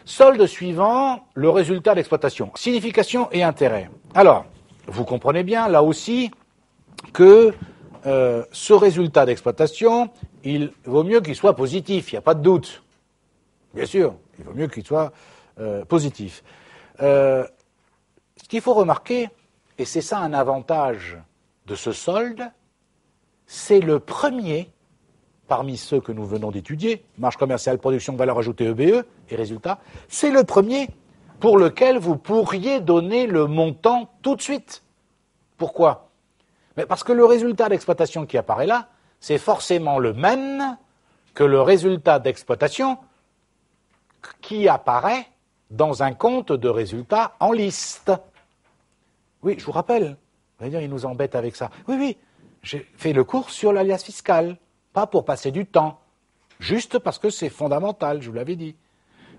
Solde suivant le résultat d'exploitation. Signification et intérêt. Alors, vous comprenez bien, là aussi, que ce résultat d'exploitation, il vaut mieux qu'il soit positif, il n'y a pas de doute. Bien sûr, il vaut mieux qu'il soit positif. Ce qu'il faut remarquer, et c'est ça un avantage de ce solde, c'est le premier, parmi ceux que nous venons d'étudier, marge commerciale, production, valeur ajoutée, EBE, et résultat, c'est le premier pour lequel vous pourriez donner le montant tout de suite. Pourquoi ? Mais parce que le résultat d'exploitation qui apparaît là, c'est forcément le même que le résultat d'exploitation qui apparaît dans un compte de résultats en liste. Oui, je vous rappelle, vous allez dire, il nous embête avec ça. Oui, j'ai fait le cours sur l'alias fiscal, pas pour passer du temps, juste parce que c'est fondamental, je vous l'avais dit.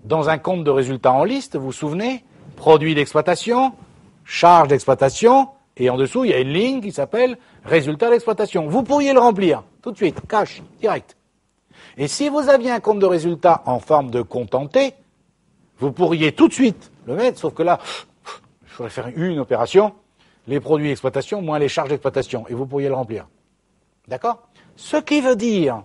Dans un compte de résultats en liste, vous vous souvenez, produit d'exploitation, charge d'exploitation, et en dessous, il y a une ligne qui s'appelle résultat d'exploitation. Vous pourriez le remplir, tout de suite, cash, direct. Et si vous aviez un compte de résultats en forme de compte en T, vous pourriez tout de suite le mettre, sauf que là, il faudrait faire une opération, les produits d'exploitation moins les charges d'exploitation, et vous pourriez le remplir. D'accord ? Ce qui veut dire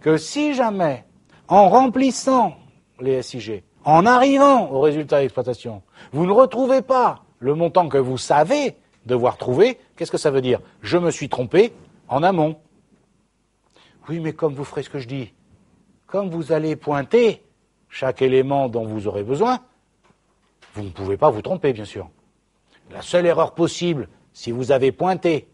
que si jamais, en remplissant les SIG, en arrivant au résultat d'exploitation, vous ne retrouvez pas le montant que vous savez devoir trouver, qu'est-ce que ça veut dire ? Je me suis trompé en amont. Oui, mais comme vous ferez ce que je dis, comme vous allez pointer chaque élément dont vous aurez besoin, vous ne pouvez pas vous tromper, bien sûr. La seule erreur possible, si vous avez pointé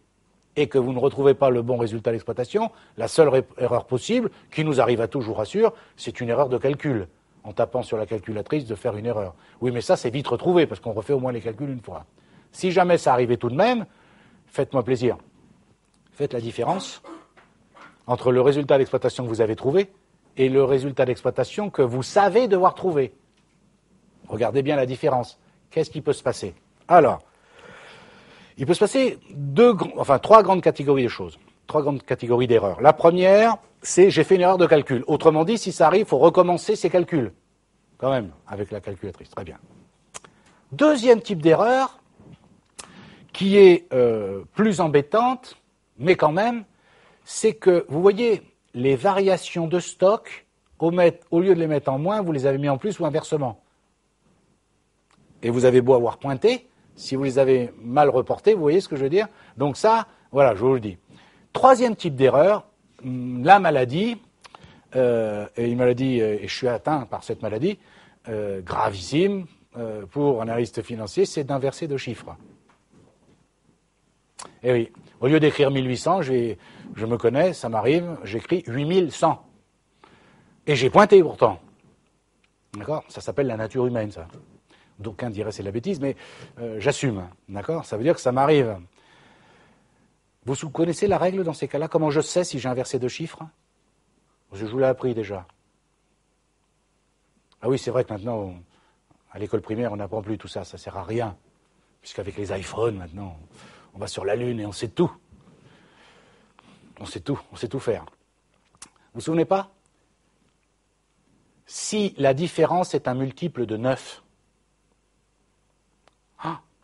et que vous ne retrouvez pas le bon résultat d'exploitation, la seule erreur possible, qui nous arrive à tous, je vous rassure, c'est une erreur de calcul. En tapant sur la calculatrice, de faire une erreur. Oui, mais ça, c'est vite retrouvé, parce qu'on refait au moins les calculs une fois. Si jamais ça arrivait tout de même, faites-moi plaisir. Faites la différence entre le résultat d'exploitation que vous avez trouvé et le résultat d'exploitation que vous savez devoir trouver. Regardez bien la différence. Qu'est-ce qui peut se passer ? Alors, il peut se passer trois grandes catégories de choses, trois grandes catégories d'erreurs. La première, c'est j'ai fait une erreur de calcul. Autrement dit, si ça arrive, il faut recommencer ces calculs. Quand même, avec la calculatrice. Très bien. Deuxième type d'erreur, qui est plus embêtante, mais quand même, c'est que, vous voyez, les variations de stock, au lieu de les mettre en moins, vous les avez mis en plus ou inversement. Et vous avez beau avoir pointé, si vous les avez mal reportés, vous voyez ce que je veux dire ? Donc ça, voilà, je vous le dis. Troisième type d'erreur, la maladie, et une maladie, et je suis atteint par cette maladie, gravissime, pour un analyste financier, c'est d'inverser de chiffres. Et oui, au lieu d'écrire 1800, je me connais, ça m'arrive, j'écris 8100. Et j'ai pointé pourtant. D'accord ? Ça s'appelle la nature humaine, ça. D'aucuns diraient c'est de la bêtise, mais j'assume. D'accord ? Ça veut dire que ça m'arrive. Vous connaissez la règle dans ces cas-là ? Comment je sais si j'ai inversé deux chiffres ? Je vous l'ai appris déjà. Ah oui, c'est vrai que maintenant, à l'école primaire, on n'apprend plus tout ça. Ça ne sert à rien. Puisqu'avec les iPhones, maintenant, on va sur la Lune et on sait tout. On sait tout faire. Vous vous souvenez pas ? Si la différence est un multiple de 9,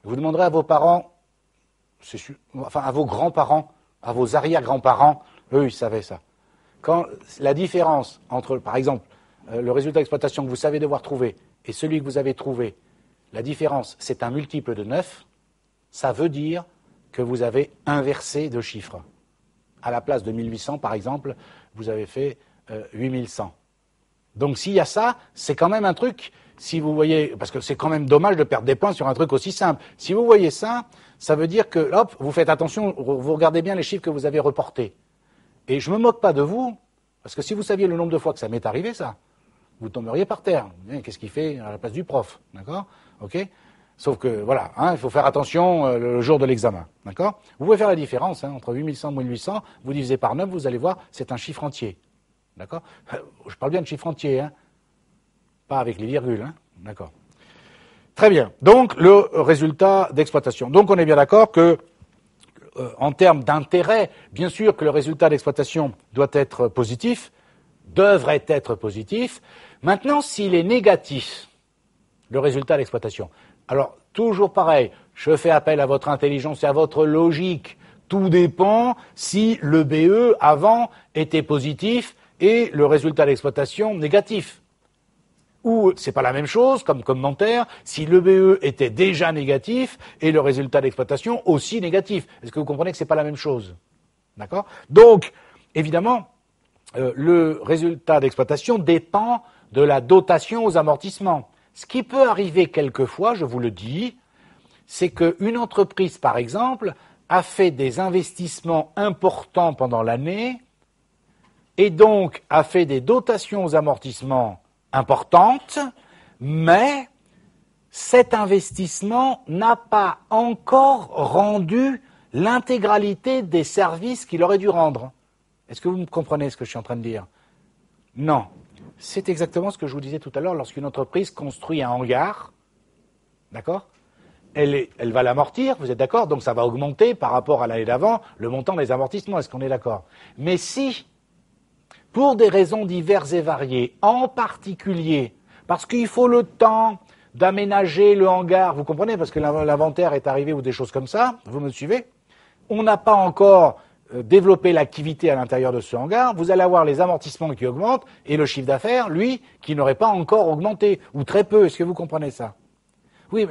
vous demanderez à vos parents, à vos grands-parents, à vos arrière-grands-parents, eux, ils savaient ça. Quand la différence entre, par exemple, le résultat d'exploitation que vous savez devoir trouver et celui que vous avez trouvé, la différence, c'est un multiple de 9, ça veut dire que vous avez inversé de chiffres. À la place de 1800, par exemple, vous avez fait 8100. Donc s'il y a ça, c'est quand même un truc, si vous voyez, parce que c'est quand même dommage de perdre des points sur un truc aussi simple. Si vous voyez ça, ça veut dire que, hop, vous faites attention, vous regardez bien les chiffres que vous avez reportés. Et je ne me moque pas de vous, parce que si vous saviez le nombre de fois que ça m'est arrivé, ça, vous tomberiez par terre. Qu'est-ce qu'il fait à la place du prof ? D'accord ? Ok ? Sauf que, voilà, il faut faire attention le jour de l'examen. D'accord ? Vous pouvez faire la différence, entre 8100 et 1800, vous divisez par 9, vous allez voir, c'est un chiffre entier. D'accord ? Je parle bien de chiffre entier, pas avec les virgules. D'accord. Très bien. Donc, le résultat d'exploitation. Donc, on est bien d'accord que, en termes d'intérêt, bien sûr que le résultat d'exploitation doit être positif, devrait être positif. Maintenant, s'il est négatif, le résultat d'exploitation. Alors, toujours pareil, je fais appel à votre intelligence et à votre logique. Tout dépend si le BE avant était positif et le résultat d'exploitation négatif. Ou c'est pas la même chose comme commentaire si le BE était déjà négatif et le résultat d'exploitation aussi négatif. Est-ce que vous comprenez que c'est pas la même chose? D'accord? Donc, évidemment, le résultat d'exploitation dépend de la dotation aux amortissements. Ce qui peut arriver quelquefois, je vous le dis, c'est qu'une entreprise, par exemple, a fait des investissements importants pendant l'année et donc a fait des dotations aux amortissements importantes, mais cet investissement n'a pas encore rendu l'intégralité des services qu'il aurait dû rendre. Est-ce que vous me comprenez ce que je suis en train de dire? Non. C'est exactement ce que je vous disais tout à l'heure lorsqu'une entreprise construit un hangar, d'accord? Elle va l'amortir, vous êtes d'accord? Donc ça va augmenter par rapport à l'année d'avant le montant des amortissements, est-ce qu'on est d'accord? Mais si, pour des raisons diverses et variées, en particulier, parce qu'il faut le temps d'aménager le hangar, vous comprenez, parce que l'inventaire est arrivé ou des choses comme ça, vous me suivez? On n'a pas encore développer l'activité à l'intérieur de ce hangar, vous allez avoir les amortissements qui augmentent et le chiffre d'affaires, lui, qui n'aurait pas encore augmenté, ou très peu. Est-ce que vous comprenez ça? Oui,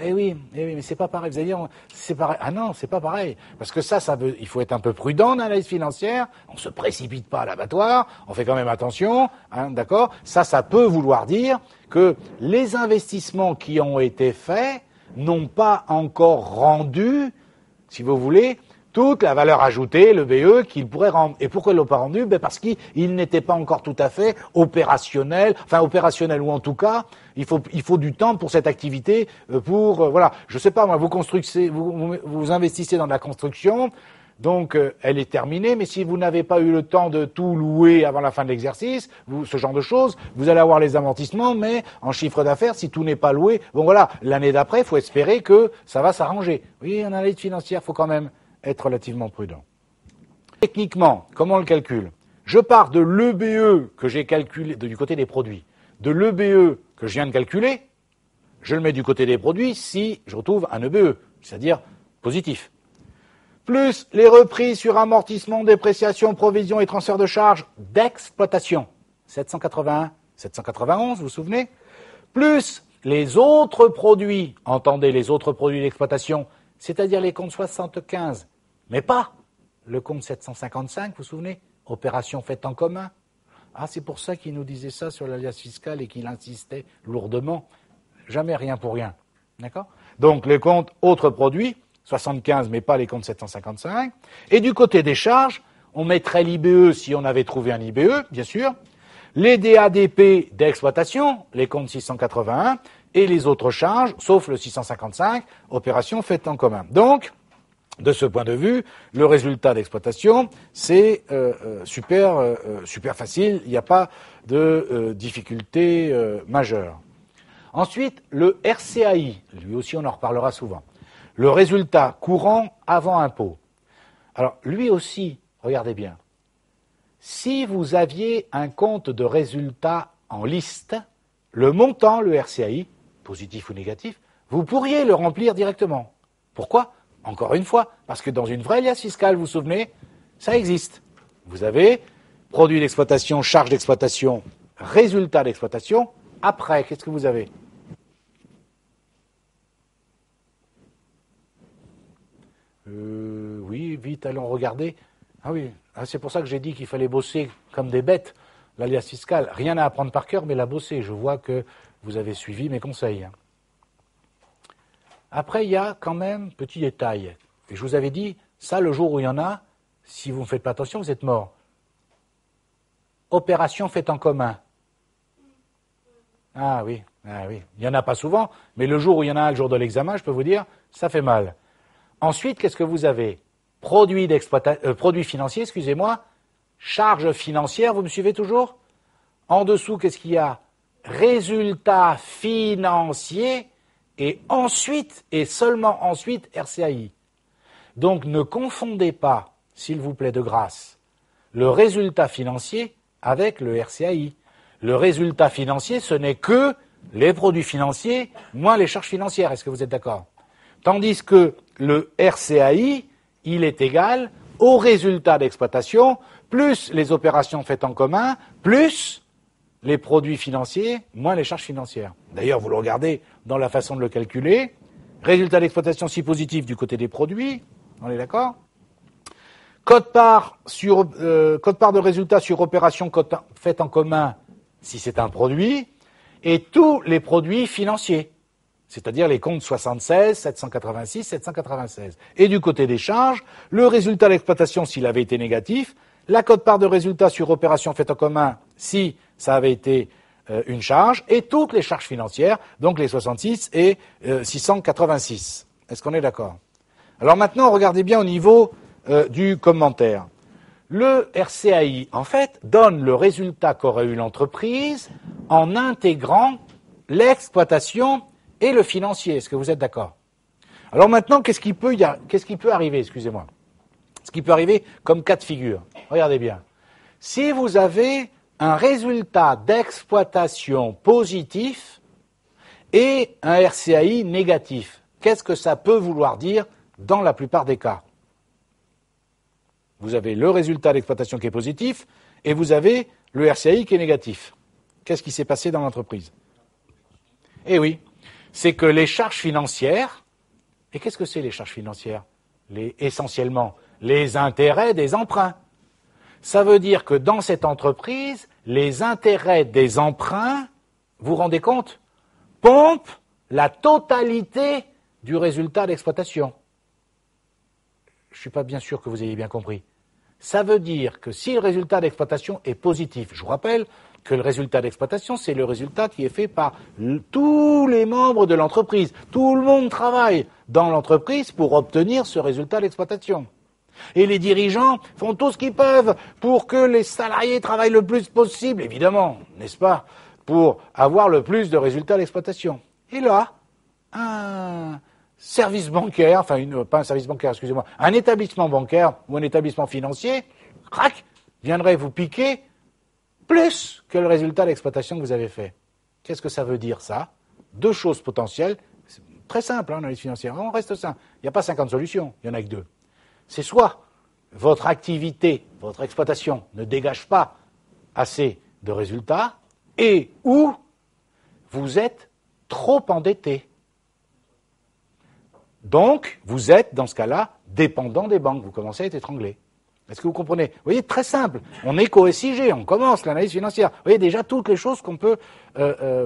mais c'est pas pareil. Vous allez dire, c'est pareil. Ah non, c'est pas pareil. Parce que ça veut, il faut être un peu prudent dans l'analyse financière. On se précipite pas à l'abattoir. On fait quand même attention, hein, d'accord? Ça peut vouloir dire que les investissements qui ont été faits n'ont pas encore rendu, si vous voulez, toute la valeur ajoutée, le BE, qu'il pourrait rendre. Et pourquoi ils l'ont pas rendu? Parce qu'il n'était pas encore tout à fait opérationnel, ou en tout cas, il faut du temps pour cette activité, voilà. Je sais pas, moi, vous investissez dans de la construction, donc elle est terminée, mais si vous n'avez pas eu le temps de tout louer avant la fin de l'exercice, ce genre de choses, vous allez avoir les amortissements, mais en chiffre d'affaires, si tout n'est pas loué, bon voilà, l'année d'après, il faut espérer que ça va s'arranger. Oui, en analyse financière, il faut quand même être relativement prudent. Techniquement, comment on le calcule? Je pars de l'EBE que j'ai calculé du côté des produits, de l'EBE que je viens de calculer, je le mets du côté des produits si je retrouve un EBE, c'est-à-dire positif. Plus les repris sur amortissement, dépréciation, provision et transfert de charges d'exploitation, 781, 791, vous vous souvenez? Plus les autres produits, entendez les autres produits d'exploitation, c'est-à-dire les comptes 75, mais pas le compte 755, vous vous souvenez? Opération faite en commun. Ah, c'est pour ça qu'il nous disait ça sur l'alias fiscal et qu'il insistait lourdement. Jamais rien pour rien. D'accord? Donc, les comptes autres produits, 75, mais pas les comptes 755. Et du côté des charges, on mettrait l'IBE si on avait trouvé un IBE, bien sûr. Les DADP d'exploitation, les comptes 681, et les autres charges, sauf le 655, opération faite en commun. Donc, de ce point de vue, le résultat d'exploitation, c'est super facile, il n'y a pas de difficulté majeure. Ensuite, le RCAI, lui aussi on en reparlera souvent. Le résultat courant avant impôt. Alors, lui aussi, regardez bien, si vous aviez un compte de résultat en liste, le montant, le RCAI, positif ou négatif, vous pourriez le remplir directement. Pourquoi? Encore une fois, parce que dans une vraie alias fiscale, vous vous souvenez, ça existe. Vous avez produit d'exploitation, charge d'exploitation, résultat d'exploitation. Après, qu'est-ce que vous avez? Oui, vite, allons regarder. Ah oui, c'est pour ça que j'ai dit qu'il fallait bosser comme des bêtes, l'alias fiscal. Rien à apprendre par cœur, mais la bosser. Je vois que vous avez suivi mes conseils. Après, il y a quand même, petit détail. Et je vous avais dit, ça, le jour où il y en a, si vous ne faites pas attention, vous êtes mort. Opération faite en commun. Ah oui. Il n'y en a pas souvent, mais le jour où il y en a un, le jour de l'examen, je peux vous dire, ça fait mal. Ensuite, qu'est-ce que vous avez? Produit financier, excusez-moi, charge financière, vous me suivez toujours? En dessous, qu'est-ce qu'il y a? Résultat financier, et ensuite, et seulement ensuite, RCAI. Donc ne confondez pas, s'il vous plaît de grâce, le résultat financier avec le RCAI. Le résultat financier, ce n'est que les produits financiers moins les charges financières. Est-ce que vous êtes d'accord? Tandis que le RCAI, il est égal au résultat d'exploitation plus les opérations faites en commun, plus les produits financiers, moins les charges financières. D'ailleurs, vous le regardez dans la façon de le calculer. Résultat d'exploitation si positif du côté des produits, on est d'accord? Quote-part de résultat sur opération faite en commun si c'est un produit, et tous les produits financiers, c'est-à-dire les comptes 76, 786, 796. Et du côté des charges, le résultat d'exploitation s'il avait été négatif, la quote-part de résultat sur opération faite en commun si ça avait été une charge, et toutes les charges financières, donc les 66 et 686. Est-ce qu'on est d'accord? Alors maintenant, regardez bien au niveau du commentaire. Le RCAI, en fait, donne le résultat qu'aurait eu l'entreprise en intégrant l'exploitation et le financier. Est-ce que vous êtes d'accord? Alors maintenant, qu'est-ce qui peut arriver, excusez-moi? Ce qui peut arriver comme cas de figure. Regardez bien. Si vous avez un résultat d'exploitation positif et un RCAI négatif, qu'est-ce que ça peut vouloir dire dans la plupart des cas? Vous avez le résultat d'exploitation qui est positif et vous avez le RCAI qui est négatif. Qu'est-ce qui s'est passé dans l'entreprise? Eh oui, c'est que les charges financières, et qu'est-ce que c'est les charges financières? Essentiellement, les intérêts des emprunts. Ça veut dire que dans cette entreprise, les intérêts des emprunts, vous vous rendez compte, pompent la totalité du résultat d'exploitation. Je ne suis pas bien sûr que vous ayez bien compris. Ça veut dire que si le résultat d'exploitation est positif, je vous rappelle que le résultat d'exploitation, c'est le résultat qui est fait par tous les membres de l'entreprise. Tout le monde travaille dans l'entreprise pour obtenir ce résultat d'exploitation. Et les dirigeants font tout ce qu'ils peuvent pour que les salariés travaillent le plus possible, évidemment, n'est-ce pas, pour avoir le plus de résultats d'exploitation. Et là, un service bancaire, pas un service bancaire, excusez-moi, un établissement bancaire ou un établissement financier, crac, viendrait vous piquer plus que le résultat d'exploitation que vous avez fait. Qu'est-ce que ça veut dire, ça? Deux choses potentielles, c'est très simple, l'analyse financière, on reste simple. Il n'y a pas 50 solutions, il n'y en a que deux. C'est soit votre activité, votre exploitation ne dégage pas assez de résultats, et ou vous êtes trop endetté. Donc, vous êtes, dans ce cas-là, dépendant des banques. Vous commencez à être étranglé. Est-ce que vous comprenez? Vous voyez, très simple. On est co-SIG, on commence l'analyse financière. Vous voyez déjà toutes les choses qu'on peut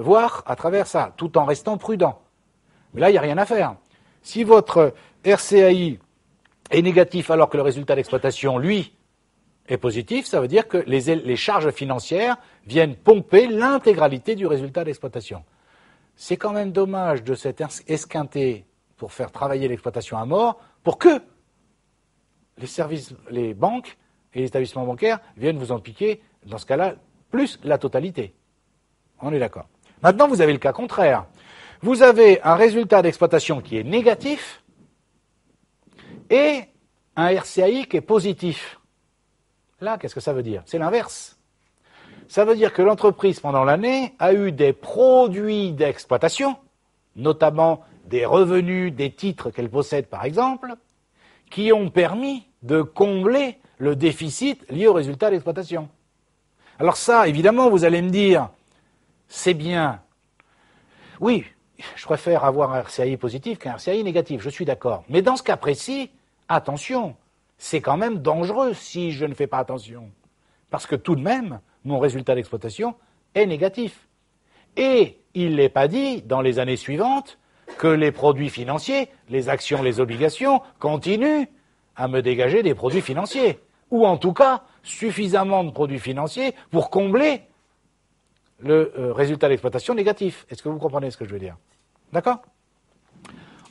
voir à travers ça, tout en restant prudent. Mais là, il n'y a rien à faire. Si votre RCAI est négatif alors que le résultat d'exploitation, lui, est positif, ça veut dire que les charges financières viennent pomper l'intégralité du résultat d'exploitation. C'est quand même dommage de s'être esquinté pour faire travailler l'exploitation à mort, pour que les banques et les établissements bancaires viennent vous en piquer, dans ce cas-là, plus la totalité. On est d'accord. Maintenant, vous avez le cas contraire. Vous avez un résultat d'exploitation qui est négatif et un RCAI qui est positif. Là, qu'est-ce que ça veut dire? C'est l'inverse. Ça veut dire que l'entreprise, pendant l'année, a eu des produits d'exploitation, notamment des revenus, des titres qu'elle possède, par exemple, qui ont permis de combler le déficit lié au résultat d'exploitation. Alors ça, évidemment, vous allez me dire, c'est bien. Oui, je préfère avoir un RCAI positif qu'un RCAI négatif, je suis d'accord. Mais dans ce cas précis, attention, c'est quand même dangereux si je ne fais pas attention. Parce que tout de même, mon résultat d'exploitation est négatif. Et il n'est pas dit, dans les années suivantes, que les produits financiers, les actions, les obligations, continuent à me dégager des produits financiers. Ou en tout cas, suffisamment de produits financiers pour combler le résultat d'exploitation négatif. Est-ce que vous comprenez ce que je veux dire? D'accord?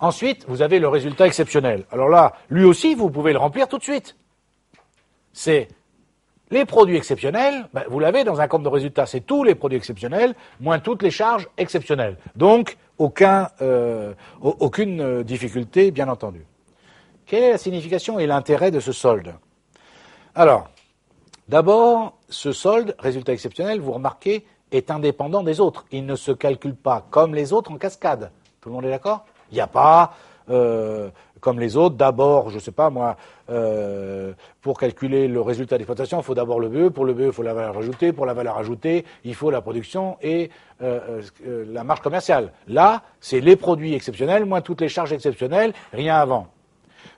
Ensuite, vous avez le résultat exceptionnel. Alors là, lui aussi, vous pouvez le remplir tout de suite. C'est les produits exceptionnels, vous l'avez dans un compte de résultat, c'est tous les produits exceptionnels, moins toutes les charges exceptionnelles. Donc, aucune difficulté, bien entendu. Quelle est la signification et l'intérêt de ce solde? Alors, d'abord, ce solde, résultat exceptionnel, vous remarquez, est indépendant des autres. Il ne se calcule pas comme les autres en cascade. Tout le monde est d'accord? Il n'y a pas, comme les autres, d'abord, je ne sais pas moi, pour calculer le résultat d'exploitation, il faut d'abord le BE. Pour le BE, il faut la valeur ajoutée. Pour la valeur ajoutée, il faut la production et la marge commerciale. Là, c'est les produits exceptionnels, moins toutes les charges exceptionnelles, rien avant.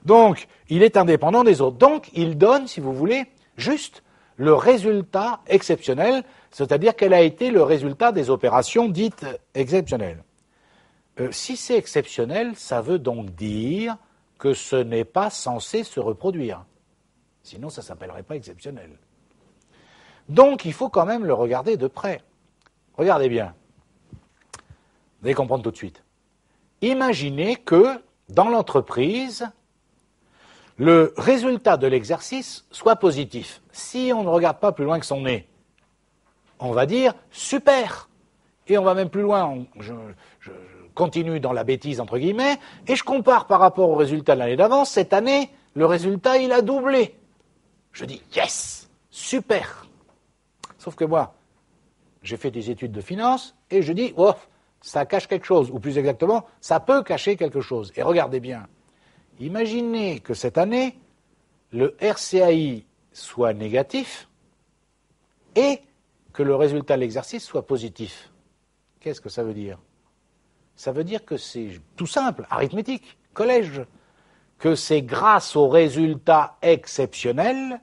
Donc, il est indépendant des autres. Donc, il donne, si vous voulez, juste le résultat exceptionnel, c'est-à-dire quel a été le résultat des opérations dites exceptionnelles. Si c'est exceptionnel, ça veut donc dire que ce n'est pas censé se reproduire. Sinon, ça ne s'appellerait pas exceptionnel. Donc, il faut quand même le regarder de près. Regardez bien. Vous allez comprendre tout de suite. Imaginez que, dans l'entreprise, le résultat de l'exercice soit positif. Si on ne regarde pas plus loin que son nez, on va dire « super ». Et on va même plus loin, je continue dans la bêtise entre guillemets, et je compare par rapport au résultat de l'année d'avant. Cette année, le résultat, il a doublé. Je dis « yes, super ». Sauf que moi, j'ai fait des études de finance, et je dis « oh, ça cache quelque chose », ou plus exactement, ça peut cacher quelque chose. Et regardez bien. Imaginez que cette année, le RCAI soit négatif et que le résultat de l'exercice soit positif. Qu'est-ce que ça veut dire? Ça veut dire que c'est tout simple, arithmétique, collège, que c'est grâce au résultat exceptionnel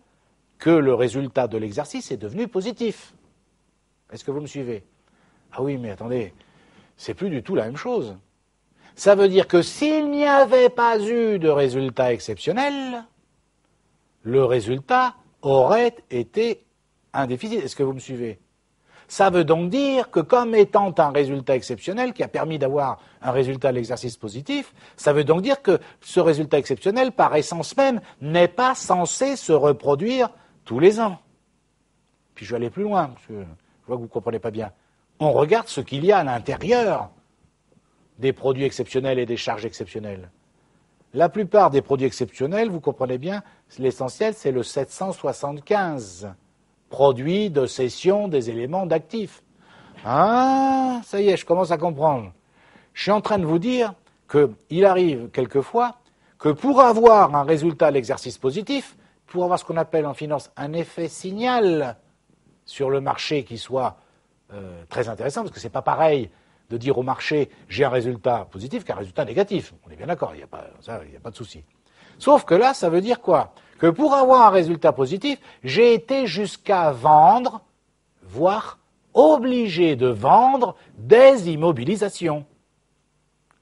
que le résultat de l'exercice est devenu positif. Est-ce que vous me suivez? Ah oui, mais attendez, c'est plus du tout la même chose. Ça veut dire que s'il n'y avait pas eu de résultat exceptionnel, le résultat aurait été un déficit. Est-ce que vous me suivez? Ça veut donc dire que comme étant un résultat exceptionnel qui a permis d'avoir un résultat de l'exercice positif, ça veut donc dire que ce résultat exceptionnel, par essence même, n'est pas censé se reproduire tous les ans. Puis je vais aller plus loin, parce que je vois que vous ne comprenez pas bien. On regarde ce qu'il y a à l'intérieur des produits exceptionnels et des charges exceptionnelles. La plupart des produits exceptionnels, vous comprenez bien, l'essentiel c'est le 775, produit de cession des éléments d'actifs. Ah, ça y est, je commence à comprendre. Je suis en train de vous dire qu'il arrive quelquefois que pour avoir un résultat à l'exercice positif, pour avoir ce qu'on appelle en finance un effet signal sur le marché qui soit très intéressant, parce que c'est pas pareil de dire au marché j'ai un résultat positif qu'un résultat négatif. On est bien d'accord, il n'y a pas de souci. Sauf que là, ça veut dire quoi? Que pour avoir un résultat positif, j'ai été jusqu'à vendre, voire obligé de vendre des immobilisations.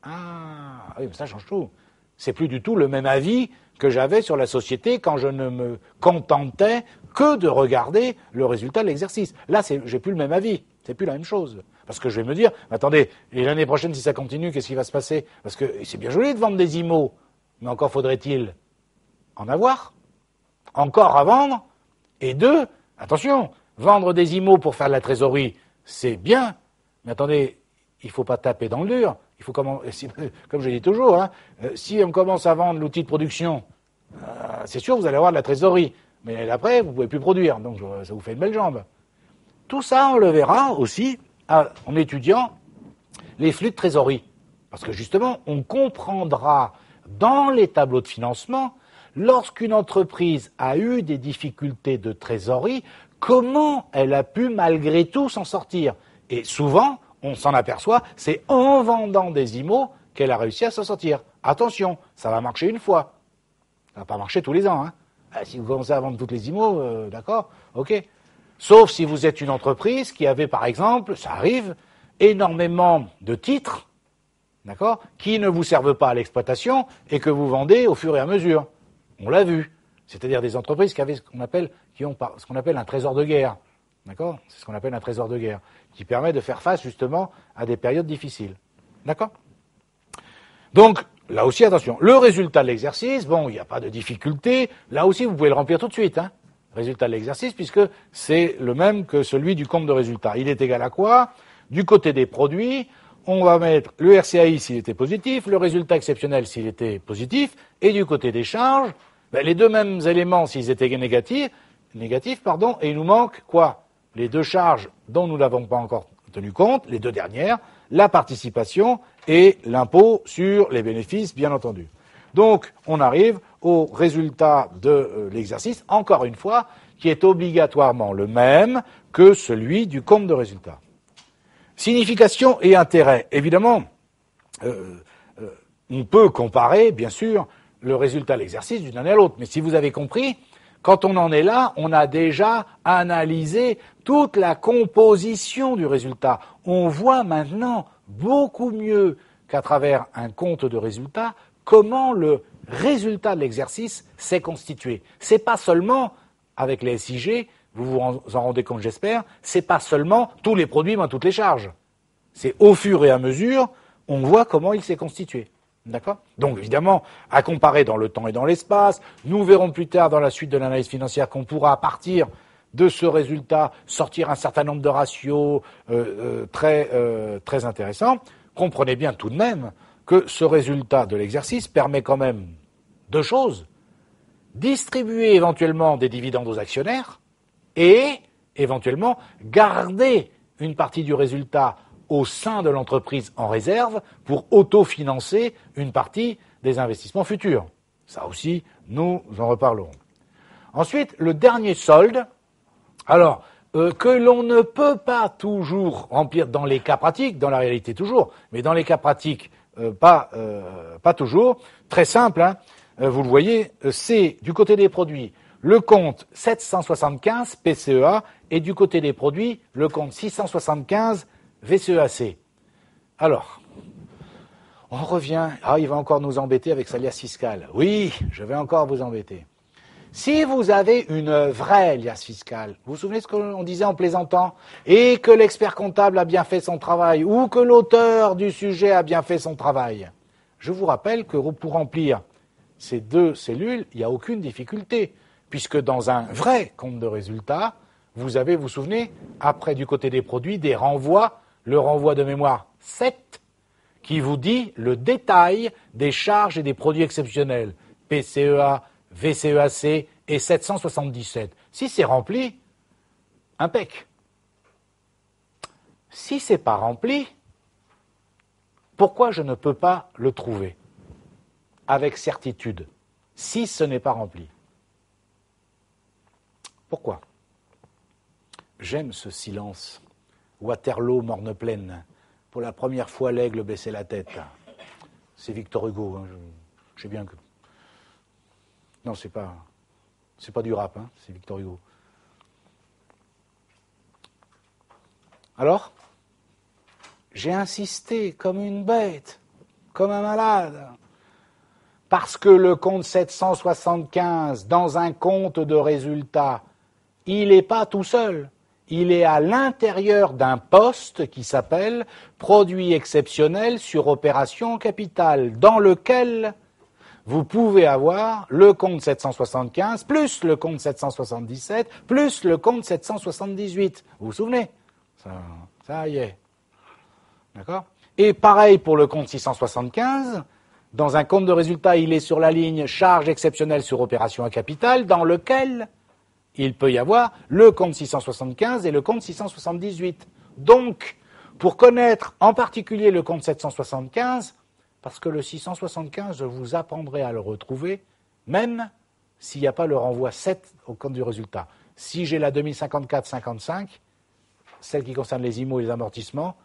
Ah oui, mais ça change tout. C'est plus du tout le même avis que j'avais sur la société quand je ne me contentais que de regarder le résultat de l'exercice. Là, j'ai plus le même avis. C'est plus la même chose. Parce que je vais me dire, attendez, et l'année prochaine, si ça continue, qu'est-ce qui va se passer? Parce que c'est bien joli de vendre des immos, mais encore faudrait-il en avoir, encore à vendre, et deux, attention, vendre des immos pour faire de la trésorerie, c'est bien, mais attendez, il ne faut pas taper dans le dur. Il faut comme je dis toujours, hein, si on commence à vendre l'outil de production, c'est sûr, vous allez avoir de la trésorerie, mais après, vous ne pouvez plus produire, donc ça vous fait une belle jambe. Tout ça, on le verra aussi en étudiant les flux de trésorerie. Parce que justement, on comprendra dans les tableaux de financement, lorsqu'une entreprise a eu des difficultés de trésorerie, comment elle a pu malgré tout s'en sortir. Et souvent, on s'en aperçoit, c'est en vendant des immos qu'elle a réussi à s'en sortir. Attention, ça va marcher une fois. Ça ne va pas marcher tous les ans. Hein. Si vous commencez à vendre toutes les immos, d'accord, ok. Sauf si vous êtes une entreprise qui avait, par exemple, ça arrive, énormément de titres, d'accord, qui ne vous servent pas à l'exploitation et que vous vendez au fur et à mesure. On l'a vu. C'est-à-dire des entreprises qui avaient ce qu'on appelle un trésor de guerre. D'accord ? C'est ce qu'on appelle un trésor de guerre, qui permet de faire face justement à des périodes difficiles. D'accord ? Donc, là aussi, attention, le résultat de l'exercice, bon, il n'y a pas de difficulté. Là aussi, vous pouvez le remplir tout de suite, hein. Résultat de l'exercice, puisque c'est le même que celui du compte de résultat. Il est égal à quoi? Du côté des produits, on va mettre le RCAI s'il était positif, le résultat exceptionnel s'il était positif, et du côté des charges, les deux mêmes éléments s'ils étaient négatifs, et il nous manque quoi? les deux charges dont nous n'avons pas encore tenu compte, les deux dernières, la participation et l'impôt sur les bénéfices, bien entendu. Donc, on arrive au résultat de l'exercice, encore une fois, qui est obligatoirement le même que celui du compte de résultat. Signification et intérêt. Évidemment, on peut comparer, bien sûr, le résultat de l'exercice d'une année à l'autre. Mais si vous avez compris, quand on en est là, on a déjà analysé toute la composition du résultat. On voit maintenant beaucoup mieux qu'à travers un compte de résultat comment le résultat de l'exercice s'est constitué. C'est pas seulement, avec les SIG, vous vous en rendez compte j'espère, c'est pas seulement tous les produits moins toutes les charges. C'est au fur et à mesure, on voit comment il s'est constitué. D'accord ? Donc évidemment, à comparer dans le temps et dans l'espace, nous verrons plus tard dans la suite de l'analyse financière qu'on pourra, à partir de ce résultat, sortir un certain nombre de ratios très intéressants. Comprenez bien tout de même que ce résultat de l'exercice permet quand même deux choses. Distribuer éventuellement des dividendes aux actionnaires et éventuellement garder une partie du résultat au sein de l'entreprise en réserve pour autofinancer une partie des investissements futurs. Ça aussi, nous en reparlerons. Ensuite, le dernier solde, alors, que l'on ne peut pas toujours remplir dans les cas pratiques, dans la réalité toujours, mais dans les cas pratiques, pas toujours. Très simple, hein, vous le voyez, c'est du côté des produits le compte 775 PCEA et du côté des produits le compte 675 VCEAC. Alors, on revient. Ah, il va encore nous embêter avec sa liasse fiscale. Oui, je vais encore vous embêter. Si vous avez une vraie liasse fiscale, vous vous souvenez ce qu'on disait en plaisantant, et que l'expert comptable a bien fait son travail, ou que l'auteur du sujet a bien fait son travail, je vous rappelle que pour remplir ces deux cellules, il n'y a aucune difficulté, puisque dans un vrai compte de résultat, vous avez, vous vous souvenez, après du côté des produits, des renvois, le renvoi de mémoire 7, qui vous dit le détail des charges et des produits exceptionnels, PCEA, VCEAC et 777. Si c'est rempli, impec. Si c'est pas rempli, pourquoi je ne peux pas le trouver avec certitude si ce n'est pas rempli? Pourquoi? J'aime ce silence. Waterloo, morne pleine. Pour la première fois, l'aigle baissait la tête. C'est Victor Hugo. Hein. Je sais bien que... Non, c'est pas du rap, hein, c'est Victor Hugo. Alors, j'ai insisté comme une bête, comme un malade, parce que le compte 775, dans un compte de résultat, il n'est pas tout seul. Il est à l'intérieur d'un poste qui s'appelle « Produit exceptionnel sur opération capitale », dans lequel vous pouvez avoir le compte 775, plus le compte 777, plus le compte 778. Vous vous souvenez? Ça y est. D'accord? Et pareil pour le compte 675. Dans un compte de résultat, il est sur la ligne charge exceptionnelle sur opération à capital, dans lequel il peut y avoir le compte 675 et le compte 678. Donc, pour connaître en particulier le compte 775, parce que le 675, je vous apprendrai à le retrouver, même s'il n'y a pas le renvoi 7 au compte du résultat. Si j'ai la 2054-55, celle qui concerne les IMO et les amortissements,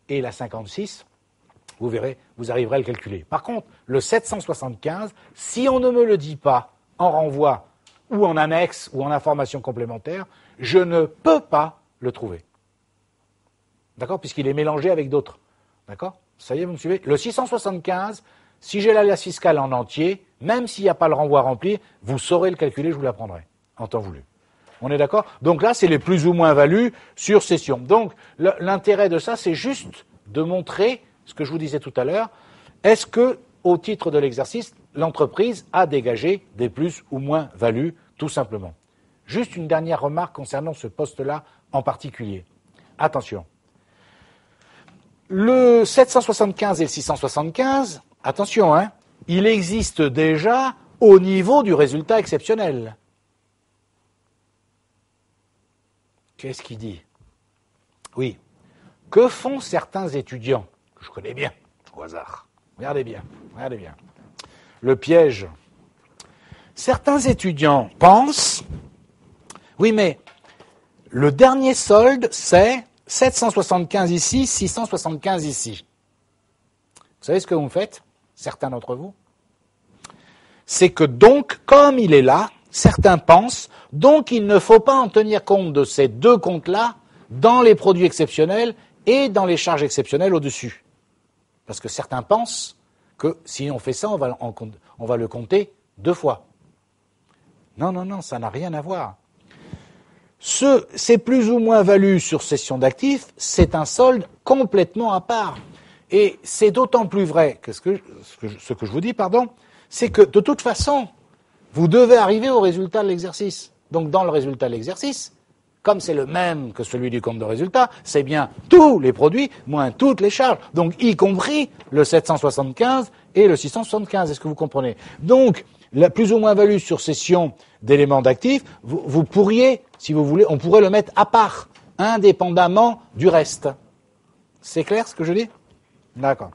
et la 56, vous verrez, vous arriverez à le calculer. Par contre, le 775, si on ne me le dit pas en renvoi ou en annexe ou en information complémentaire, je ne peux pas le trouver. D'accord? Puisqu'il est mélangé avec d'autres. D'accord? Ça y est, vous me suivez? Le 675, si j'ai l'alias fiscal en entier, même s'il n'y a pas le renvoi rempli, vous saurez le calculer, je vous l'apprendrai, en temps voulu. On est d'accord? Donc là, c'est les plus ou moins valus sur session. Donc, l'intérêt de ça, c'est juste de montrer ce que je vous disais tout à l'heure. Est-ce que, au titre de l'exercice, l'entreprise a dégagé des plus ou moins values, tout simplement? Juste une dernière remarque concernant ce poste-là en particulier. Attention. Le 775 et le 675, attention, hein, il existe déjà au niveau du résultat exceptionnel. qu'est-ce qu'il dit? Oui. Que font certains étudiants, que je connais bien, au hasard? Regardez bien, regardez bien. Le piège. Certains étudiants pensent, oui, mais le dernier solde, c'est 775 ici, 675 ici. Vous savez ce que vous faites, certains d'entre vous? C'est que donc, comme il est là, certains pensent, donc il ne faut pas en tenir compte de ces deux comptes-là dans les produits exceptionnels et dans les charges exceptionnelles au-dessus. Parce que certains pensent que si on fait ça, on va le compter deux fois. Non, ça n'a rien à voir. Ces plus ou moins values sur cession d'actifs, c'est un solde complètement à part. Et c'est d'autant plus vrai que ce que je vous dis, c'est que de toute façon, vous devez arriver au résultat de l'exercice. Donc dans le résultat de l'exercice, comme c'est le même que celui du compte de résultat, c'est bien tous les produits moins toutes les charges, donc y compris le 775 et le 675. Est-ce que vous comprenez? Donc, la plus ou moins value sur cession d'éléments d'actifs, vous pourriez, si vous voulez, on pourrait le mettre à part, indépendamment du reste. C'est clair ce que je dis? D'accord.